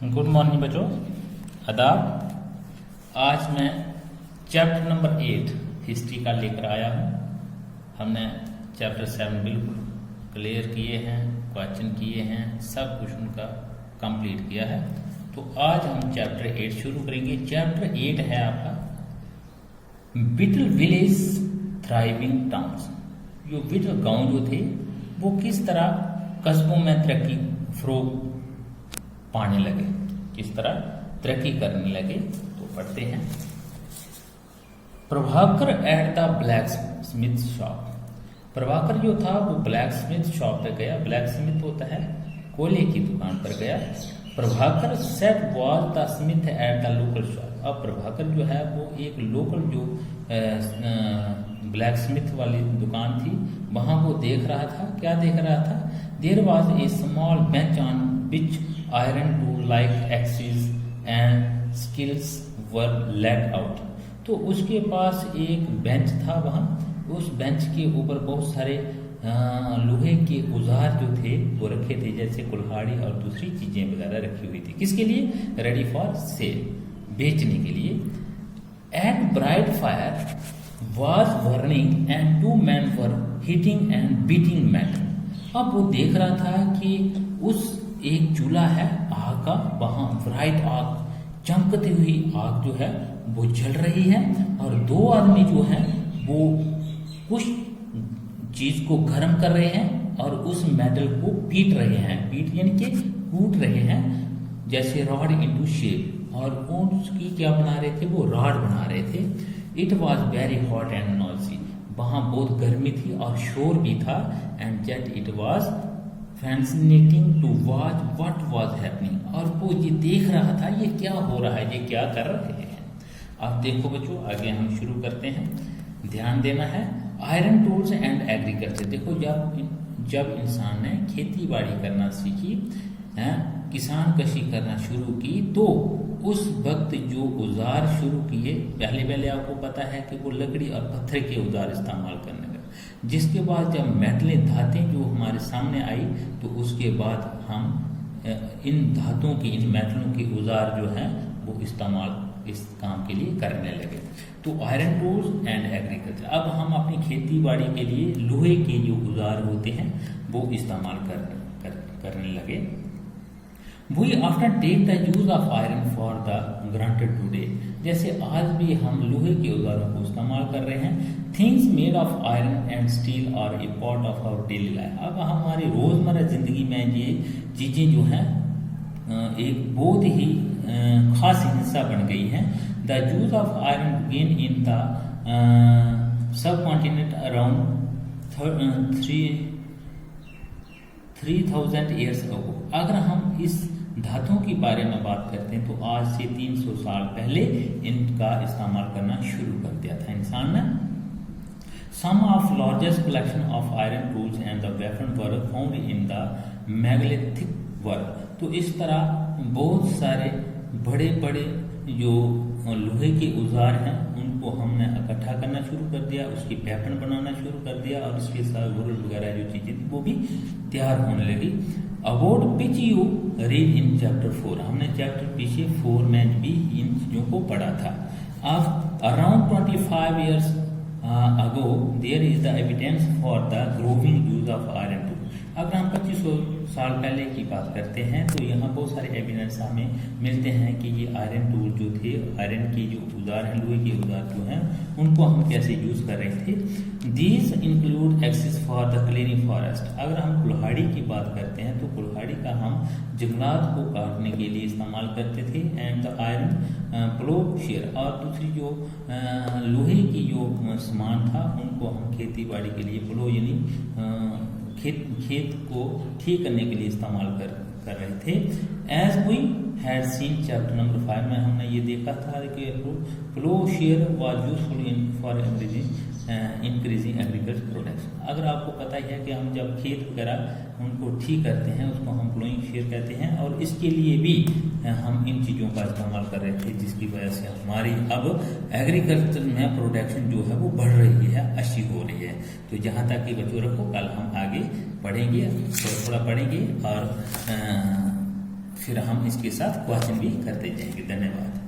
Good morning बच्चों, आदाब। आज मैं चैप्टर नंबर 8 हिस्ट्री का लेकर आया हूँ। हमने चैप्टर 7 बिल्कुल क्लियर किए हैं, क्वेश्चन किए हैं, सब कुछ उनका कंप्लीट किया है। तो आज हम चैप्टर 8 शुरू करेंगे। चैप्टर 8 है आपका बिटल विलेज थ्राइविंग टाउन्स। जो बिटल गांव जो थे वो किस तरह कस्बों में तरक्की फरोग पाने लगे, किस तरह तरक्की करने लगे। तो पढ़ते हैं। Prabhakar at the black Smith shop. Prabhakar जो था वो ब्लैक स्मिथ शॉप पे गया। ब्लैक स्मिथ होता है कोयले की दुकान पर गया। Prabhakar set was the Smith at the local shop. अब प्रभाकर जो है वो एक लोकल जो ब्लैक स्मिथ वाली दुकान थी वहां वो देख रहा था। क्या देख रहा था? There was a small bench on which iron tool like axes and skills were let out. तो उसके पास एक बेंच था वहां। उस बेंच के ऊपर बहुत सारे लोहे के औजार जो थे वो रखे थे, जैसे कुल्हाड़ी और दूसरी चीजें वगैरह रखी हुई थी। किसके लिए? रेडी फॉर सेल, बेचने के लिए। At bright fire was burning and 2 men were heating and beating metal. अब वो देख रहा था कि उस एक चूल्हा है आग का, वहां ब्राइट आग, चमकती हुई आग जो है वो जल रही है और 2 आदमी जो हैं वो कुछ चीज को गर्म कर रहे हैं और उस मेटल को पीट रहे हैं। पीट यानी कि कूट रहे हैं, जैसे रॉड इनटू शेप। और उसकी क्या बना रहे थे? वो रॉड बना रहे थे। It was very hot and noisy. वहां बहुत गर्मी थी और शोर भी था। And yet it was fascinating to watch what was happening. और वो ये देख रहा था ये क्या हो रहा है, ये क्या कर रहे हैं। अब देखो बच्चों, आगे हम शुरू करते हैं। ध्यान देना है। Iron tools and agriculture. देखो जब इंसान ने खेती बाड़ी करना सीखी, किसान कशी करना शुरू की, तो उस वक्त जो औजार शुरू किए, पहले आपको पता है कि वो लकड़ी और पत्थर के औजार इस्तेमाल करने लगे। जिसके बाद जब मेटलें धातें जो हमारे सामने आई, तो उसके बाद हम इन धातों की, इन मेटलों के औजार जो हैं वो इस्तेमाल इस काम के लिए करने लगे। तो आयरन टूल्स एंड एग्रीकल्चर। अब हम अपनी खेती बाड़ी के लिए लोहे के जो औजार होते हैं वो इस्तेमाल करने लगे। We often take the use of iron for the granted today। जैसे आज भी हम लोहे के औजारों को इस्तेमाल कर रहे हैं। Things made of iron and steel are a part of our daily life। अब हमारी रोजमर्रा जिंदगी में ये चीजें जो हैं एक बहुत ही खास हिस्सा बन गई हैं। The use of iron began in the subcontinent around 3000 years ago। अगर हम इस धातुओं के बारे में बात करते हैं तो आज से 300 साल पहले इनका इस्तेमाल करना शुरू कर दिया था इंसान ने। Some of largest collection of iron tools and the weapon were found in the megalithic world। तो इस तरह बहुत सारे बड़े बड़े जो लोहे के औजार हैं उनको हमने इकट्ठा करना शुरू कर दिया, उसकी वेपन बनाना शुरू कर दिया और उसके साथ गुरु वगैरह जो चीजें थी वो भी तैयार होने लगी। About which you read in chapter 4। हमने चैप्टर पीछे 4 में भी इन चीजों को पढ़ा था। अब around 25 years ago there is the evidence for the growing use of iron tool। अगर हम 2500 साल पहले की बात करते हैं तो यहाँ बहुत सारे एविडेंस हमें मिलते हैं कि ये आयरन टूल जो थे, आयरन की जो औजार हैं, लोहे के औजार जो हैं, उनको हम कैसे यूज कर रहे थे। These include axis for the cleaning forest. अगर हम कुल्हाड़ी की बात करते हैं तो कुल्हाड़ी का हम जंगलात को काटने के लिए इस्तेमाल करते थे। And the iron plough share. और दूसरी जो लोहे की जो सामान था उनको हम खेती बाड़ी के लिए प्लो यानी खेत को ठीक करने के लिए इस्तेमाल कर रहे थे। As we had seen chapter number 5 में हमने ये देखा था कि plough share was useful for increasing agriculture production. अगर आपको पता ही है कि हम जब खेत वगैरह उनको ठीक करते हैं उसको हम प्लोइंग शेयर कहते हैं, और इसके लिए भी हम इन चीज़ों का इस्तेमाल कर रहे थे, जिसकी वजह से हमारी अब एग्रीकल्चर में प्रोडक्शन जो है वो बढ़ रही है, अच्छी हो रही है। तो जहाँ तक कि बच्चों रखो, कल हम आगे पढ़ेंगे, थोड़ा पढ़ेंगे और फिर हम इसके साथ क्वेश्चन भी करते जाएंगे। धन्यवाद।